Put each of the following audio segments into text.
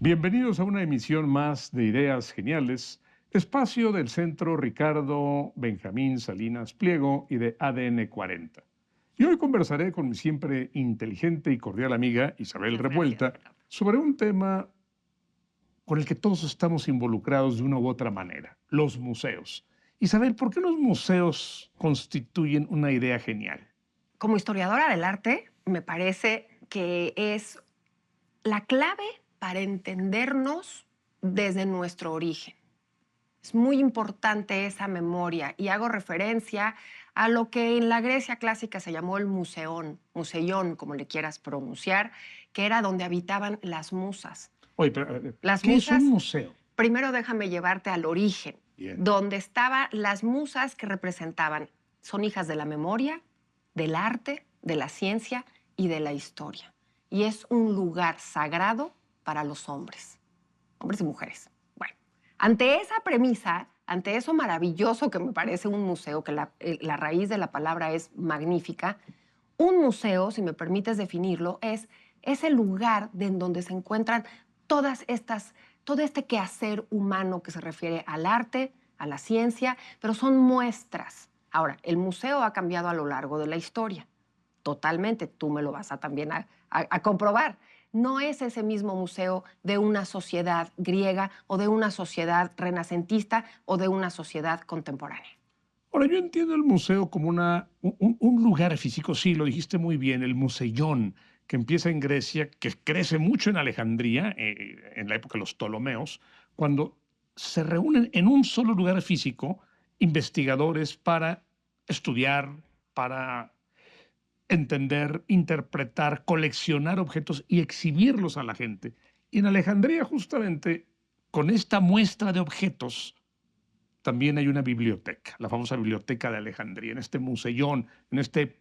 Bienvenidos a una emisión más de Ideas Geniales, espacio del Centro Ricardo Benjamín Salinas Pliego y de ADN 40. Y hoy conversaré con mi siempre inteligente y cordial amiga Isabel Muchas gracias, Revuelta Ricardo. sobre un tema con el que todos estamos involucrados de una u otra manera, los museos. Isabel, ¿por qué los museos constituyen una idea genial? Como historiadora del arte, me parece que es la clave para entendernos desde nuestro origen. Es muy importante esa memoria y hago referencia a lo que en la Grecia clásica se llamó el museión, como le quieras pronunciar, que era donde habitaban las musas. Oye, pero, Las ¿qué es un musas, museo? primero déjame llevarte al origen, Bien. donde estaban las musas que representaban, son hijas de la memoria, del arte, de la ciencia y de la historia. Y es un lugar sagrado para los hombres y mujeres. Bueno, ante esa premisa, ante eso maravilloso que me parece un museo, que la raíz de la palabra es magnífica, un museo, si me permites definirlo, es ese lugar en donde se encuentran todo este quehacer humano que se refiere al arte, a la ciencia, pero son muestras. Ahora, el museo ha cambiado a lo largo de la historia. Totalmente, tú me lo vas a también a comprobar. No es ese mismo museo de una sociedad griega o de una sociedad renacentista o de una sociedad contemporánea. Ahora, yo entiendo el museo como un lugar físico, sí, lo dijiste muy bien, el museión, que empieza en Grecia, que crece mucho en Alejandría, en la época de los Ptolomeos, cuando se reúnen en un solo lugar físico investigadores para estudiar, para entender, interpretar, coleccionar objetos y exhibirlos a la gente. Y en Alejandría, justamente, con esta muestra de objetos, también hay una biblioteca, la famosa Biblioteca de Alejandría, en este museyón, en este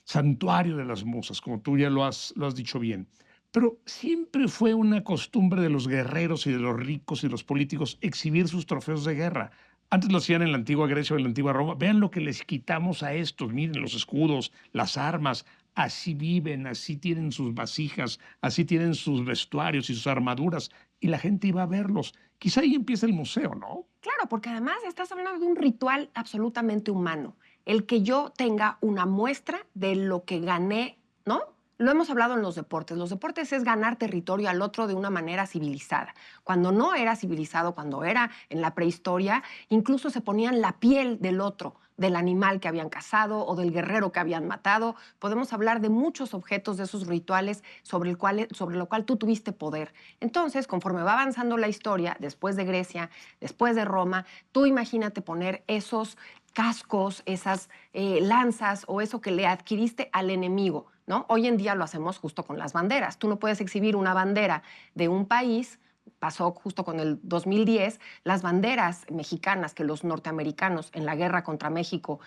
santuario de las musas, como tú ya lo has dicho bien. Pero siempre fue una costumbre de los guerreros y de los ricos y los políticos exhibir sus trofeos de guerra. Antes lo hacían en la antigua Grecia o en la antigua Roma. Vean lo que les quitamos a estos. Miren los escudos, las armas. Así viven, así tienen sus vasijas, así tienen sus vestuarios y sus armaduras. Y la gente iba a verlos. Quizá ahí empieza el museo, ¿no? Claro, porque además estás hablando de un ritual absolutamente humano. El que yo tenga una muestra de lo que gané, ¿no? Lo hemos hablado en los deportes. Los deportes es ganar territorio al otro de una manera civilizada. Cuando no era civilizado, cuando era en la prehistoria, incluso se ponían la piel del otro, del animal que habían cazado o del guerrero que habían matado. Podemos hablar de muchos objetos de esos rituales sobre lo cual tú tuviste poder. Entonces, conforme va avanzando la historia, después de Grecia, después de Roma, tú imagínate poner esos cascos, esas lanzas o eso que le adquiriste al enemigo, ¿no? Hoy en día lo hacemos justo con las banderas. Tú no puedes exhibir una bandera de un país. Pasó justo con el 2010, las banderas mexicanas que los norteamericanos en la guerra contra México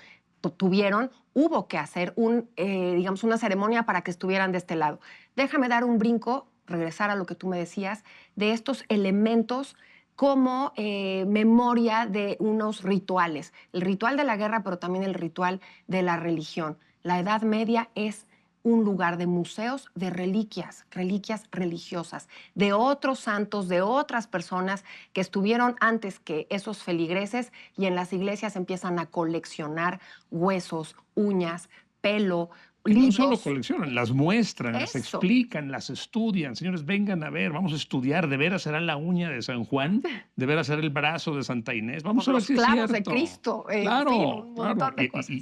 tuvieron, hubo que hacer digamos, una ceremonia para que estuvieran de este lado. Déjame dar un brinco, regresar a lo que tú me decías, de estos elementos como memoria de unos rituales. El ritual de la guerra, pero también el ritual de la religión. La Edad Media es un lugar de museos de reliquias, reliquias religiosas, de otros santos, de otras personas que estuvieron antes que esos feligreses y en las iglesias empiezan a coleccionar huesos, uñas, pelo, Y no solo libros. coleccionan, las muestran, las Eso. explican, las estudian. Señores, vengan a ver, vamos a estudiar. ¿De veras será la uña de San Juan? ¿De veras será el brazo de Santa Inés? Vamos Por a ver los si es clavos de cierto. Cristo, en fin, Claro, un claro. montón de cosas.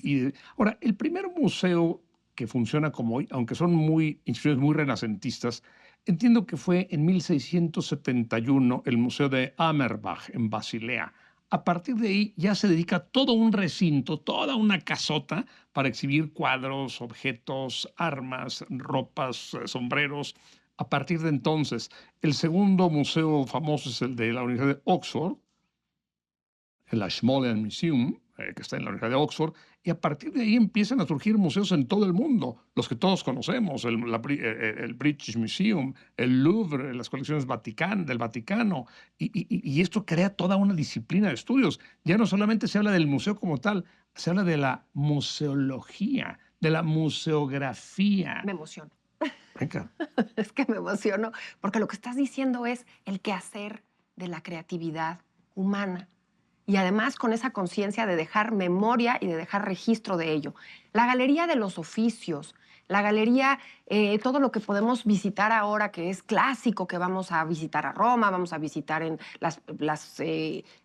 Ahora, el primer museo que funciona como hoy, aunque son muy instituciones muy renacentistas, entiendo que fue en 1671 el Museo de Amerbach en Basilea. A partir de ahí ya se dedica todo un recinto, toda una casota para exhibir cuadros, objetos, armas, ropas, sombreros. A partir de entonces, el segundo museo famoso es el de la Universidad de Oxford, el Ashmolean Museum, que está en la Universidad de Oxford, y a partir de ahí empiezan a surgir museos en todo el mundo, los que todos conocemos, el British Museum, el Louvre, las colecciones del Vaticano, y esto crea toda una disciplina de estudios. Ya no solamente se habla del museo como tal, se habla de la museología, de la museografía. Me emociona. Venga. Es que me emociono, porque lo que estás diciendo es el quehacer de la creatividad humana. Y además con esa conciencia de dejar memoria y de dejar registro de ello. La Galería de los Oficios, la galería, todo lo que podemos visitar ahora, que es clásico, que vamos a visitar a Roma, vamos a visitar en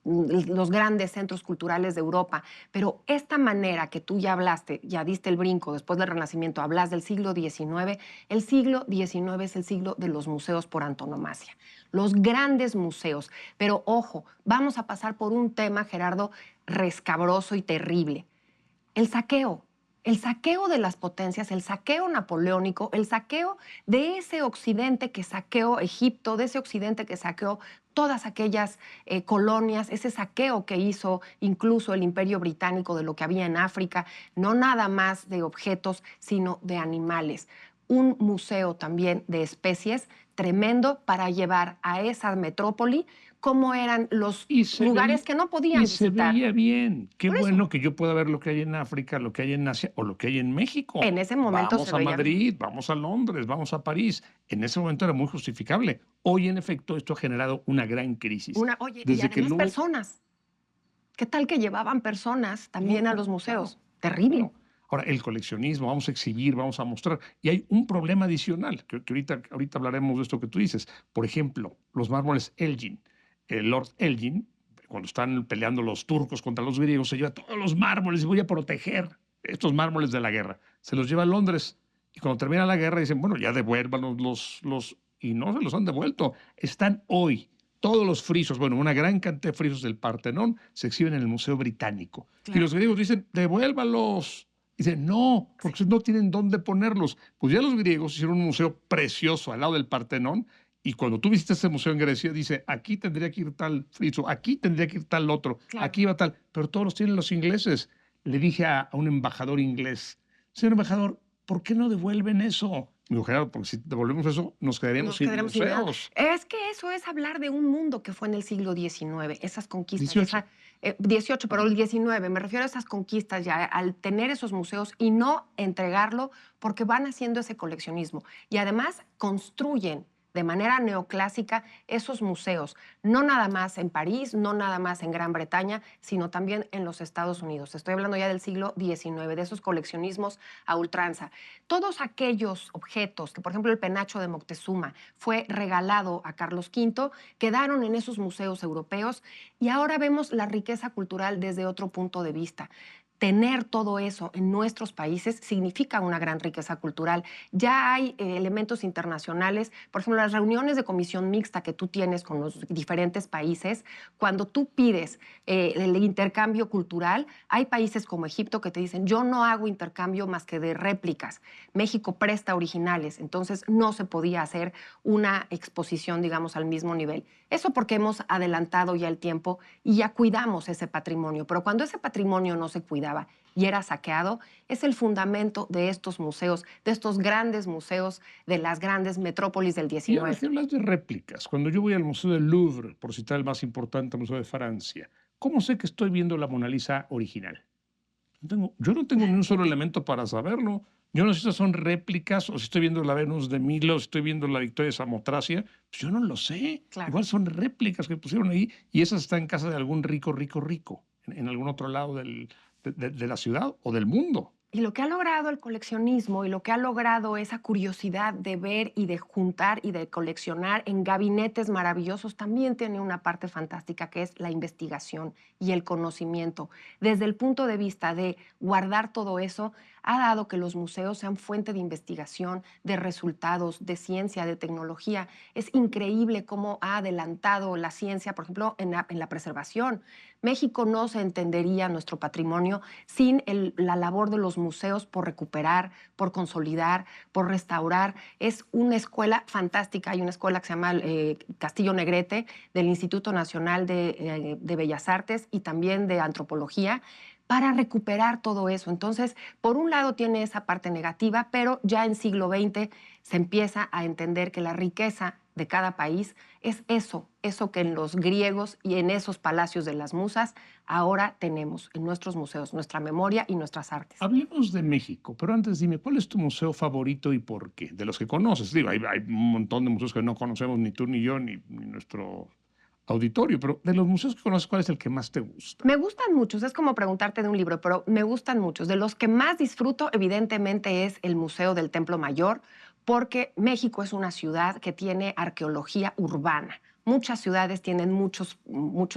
los grandes centros culturales de Europa. Pero esta manera que tú ya hablaste, ya diste el brinco después del Renacimiento, hablas del siglo XIX, el siglo XIX es el siglo de los museos por antonomasia, los grandes museos. Pero ojo, vamos a pasar por un tema, Gerardo, rescabroso y terrible. El saqueo. El saqueo de las potencias, el saqueo napoleónico, el saqueo de ese occidente que saqueó Egipto, de ese occidente que saqueó todas aquellas colonias, ese saqueo que hizo incluso el Imperio Británico de lo que había en África, no nada más de objetos, sino de animales. Un museo también de especies tremendo para llevar a esa metrópoli cómo eran los lugares que no podían Y se visitar. veía bien. Qué Por eso. bueno que yo pueda ver lo que hay en África, lo que hay en Asia o lo que hay en México. En ese momento Vamos se a veía bien. Madrid, vamos a Londres, vamos a París. En ese momento era muy justificable. Hoy, en efecto, esto ha generado una gran crisis. Oye, y Desde que además no... personas. ¿Qué tal que llevaban personas también a los museos? Terrible. Claro. Ahora, el coleccionismo, vamos a exhibir, vamos a mostrar. Y hay un problema adicional, que ahorita hablaremos de esto que tú dices. Por ejemplo, los mármoles Elgin. El Lord Elgin, cuando están peleando los turcos contra los griegos, se lleva todos los mármoles y voy a proteger estos mármoles de la guerra. Se los lleva a Londres. Y cuando termina la guerra dicen, bueno, ya devuélvanos y no se los han devuelto. Están hoy. Todos los frisos, bueno, una gran cantidad de frisos del Partenón se exhiben en el Museo Británico. Claro. Y los griegos dicen, devuélvalos. Dicen, no, porque no tienen dónde ponerlos. Pues ya los griegos hicieron un museo precioso al lado del Partenón, y cuando tú visitas ese museo en Grecia, dice, aquí tendría que ir tal friso, aquí tendría que ir tal otro, Claro. aquí va tal, pero todos los tienen los ingleses. Le dije a un embajador inglés, señor embajador, ¿por qué no devuelven eso? Me dijo, Gerardo, porque si devolvemos eso, nos quedaríamos sin museos. Es que eso es hablar de un mundo que fue en el siglo XIX, esas conquistas. 18. 18, pero el 19, me refiero a esas conquistas ya, al tener esos museos y no entregarlo porque van haciendo ese coleccionismo. Y además construyen de manera neoclásica esos museos, no nada más en París, no nada más en Gran Bretaña, sino también en los Estados Unidos. Estoy hablando ya del siglo XIX, de esos coleccionismos a ultranza. Todos aquellos objetos, que por ejemplo el penacho de Moctezuma fue regalado a Carlos V, quedaron en esos museos europeos y ahora vemos la riqueza cultural desde otro punto de vista. Tener todo eso en nuestros países significa una gran riqueza cultural. Ya hay elementos internacionales, por ejemplo, las reuniones de comisión mixta que tú tienes con los diferentes países, cuando tú pides el intercambio cultural, hay países como Egipto que te dicen, yo no hago intercambio más que de réplicas. México presta originales, entonces no se podía hacer una exposición, digamos, al mismo nivel. Eso porque hemos adelantado ya el tiempo y ya cuidamos ese patrimonio, pero cuando ese patrimonio no se cuidaba y era saqueado, es el fundamento de estos museos, de estos grandes museos de las grandes metrópolis del Y XIX. ahora que hablas de réplicas, cuando yo voy al Museo del Louvre, por citar el más importante museo de Francia, ¿cómo sé que estoy viendo la Mona Lisa original? Yo no tengo ni un solo elemento para saberlo. Yo no sé si estas son réplicas o si estoy viendo la Venus de Milo, o si estoy viendo la Victoria de Samotracia. Pues yo no lo sé. Claro. Igual son réplicas que pusieron ahí y esas están en casa de algún rico, en algún otro lado de la ciudad o del mundo. Y lo que ha logrado el coleccionismo y lo que ha logrado esa curiosidad de ver y de juntar y de coleccionar en gabinetes maravillosos también tiene una parte fantástica que es la investigación y el conocimiento. Desde el punto de vista de guardar todo eso, ha dado que los museos sean fuente de investigación, de resultados, de ciencia, de tecnología. Es increíble cómo ha adelantado la ciencia, por ejemplo, en la preservación. México no se entendería nuestro patrimonio sin la labor de los museos por recuperar, por consolidar, por restaurar. Es una escuela fantástica. Hay una escuela que se llama Castillo Negrete del Instituto Nacional de Bellas Artes y también de Antropología para recuperar todo eso. Entonces, por un lado tiene esa parte negativa, pero ya en siglo XX se empieza a entender que la riqueza de cada país, es eso que en los griegos y en esos palacios de las musas ahora tenemos en nuestros museos, nuestra memoria y nuestras artes. Hablemos de México, pero antes dime, ¿cuál es tu museo favorito y por qué? De los que conoces. Digo, hay un montón de museos que no conocemos, ni tú ni yo, ni nuestro auditorio, pero de los museos que conoces, ¿cuál es el que más te gusta? Me gustan muchos, es como preguntarte de un libro, pero me gustan muchos. De los que más disfruto, evidentemente, es el Museo del Templo Mayor, porque México es una ciudad que tiene arqueología urbana. Muchas ciudades tienen muchos,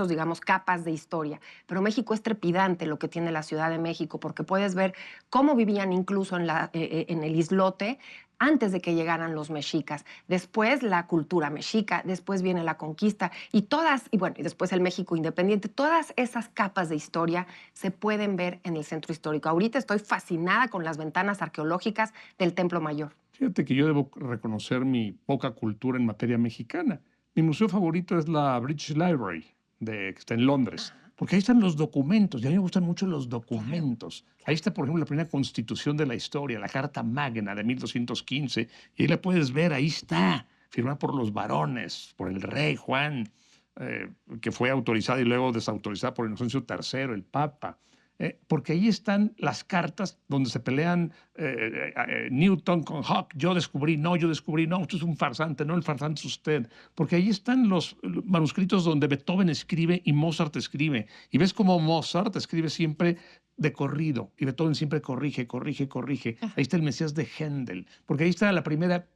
digamos, capas de historia, pero México es trepidante lo que tiene la Ciudad de México, porque puedes ver cómo vivían incluso en el islote antes de que llegaran los mexicas. Después la cultura mexica, después viene la conquista y bueno, y después el México independiente. Todas esas capas de historia se pueden ver en el centro histórico. Ahorita estoy fascinada con las ventanas arqueológicas del Templo Mayor. Fíjate que yo debo reconocer mi poca cultura en materia mexicana. Mi museo favorito es la British Library, que está en Londres, porque ahí están los documentos, y a mí me gustan mucho los documentos. Ahí está, por ejemplo, la primera constitución de la historia, la Carta Magna de 1215, y ahí la puedes ver, ahí está, firmada por los varones, por el rey Juan, que fue autorizada y luego desautorizada por Inocencio III, el Papa. Porque ahí están las cartas donde se pelean Newton con Hawke. Yo descubrí, no, usted es un farsante, no, el farsante es usted. Porque ahí están los manuscritos donde Beethoven escribe y Mozart escribe. Y ves cómo Mozart escribe siempre de corrido y Beethoven siempre corrige. Ahí está el Mesías de Händel. Porque ahí está la primera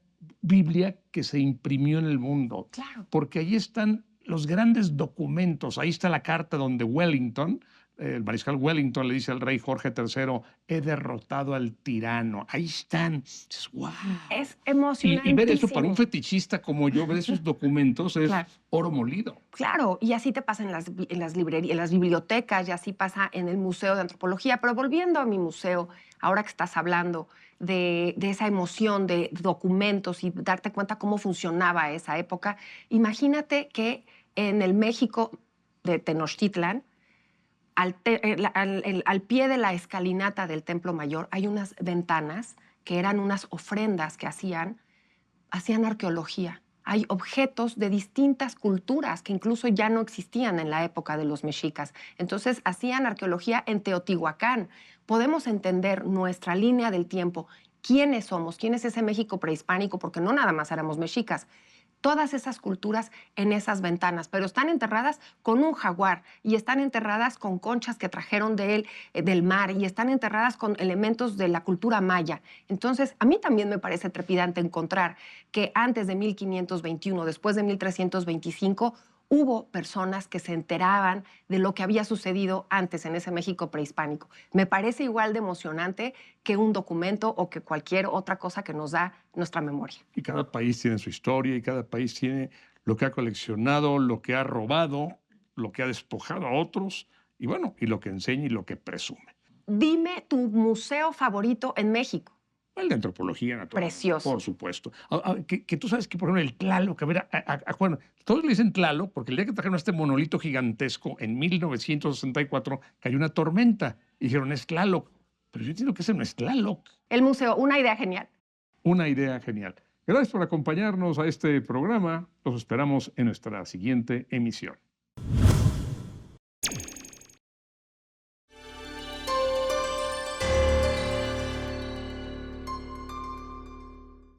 Biblia que se imprimió en el mundo. Claro. Porque ahí están los grandes documentos. Ahí está la carta donde Wellington, el mariscal Wellington, le dice al rey Jorge III, he derrotado al tirano. Ahí están. Dices, wow. Es emocionante. Y ver eso para un fetichista como yo, ver esos documentos es Claro. oro molido. Claro, y así te pasa en las librerías, en las bibliotecas, y así pasa en el Museo de Antropología. Pero volviendo a mi museo, ahora que estás hablando de esa emoción de documentos y darte cuenta cómo funcionaba esa época, imagínate que en el México de Tenochtitlan, al pie de la escalinata del Templo Mayor hay unas ventanas que eran unas ofrendas que hacían arqueología. Hay objetos de distintas culturas que incluso ya no existían en la época de los mexicas. Entonces hacían arqueología en Teotihuacán. Podemos entender nuestra línea del tiempo, quiénes somos, quién es ese México prehispánico, porque no nada más éramos mexicas. Todas esas culturas en esas ventanas, pero están enterradas con un jaguar y están enterradas con conchas que trajeron del mar y están enterradas con elementos de la cultura maya. Entonces, a mí también me parece trepidante encontrar que antes de 1521, después de 1325, hubo personas que se enteraban de lo que había sucedido antes en ese México prehispánico. Me parece igual de emocionante que un documento o que cualquier otra cosa que nos da nuestra memoria. Y cada país tiene su historia y cada país tiene lo que ha coleccionado, lo que ha robado, lo que ha despojado a otros y bueno, y lo que enseña y lo que presume. Dime tu museo favorito en México. El de antropología natural. Precioso. Por supuesto. Que tú sabes que, por ejemplo, el Tlaloc, bueno, todos le dicen Tlaloc porque el día que trajeron este monolito gigantesco en 1964 cayó una tormenta y dijeron es Tlaloc. Pero yo entiendo que ese no es Tlaloc. El museo, una idea genial. Una idea genial. Gracias por acompañarnos a este programa. Los esperamos en nuestra siguiente emisión.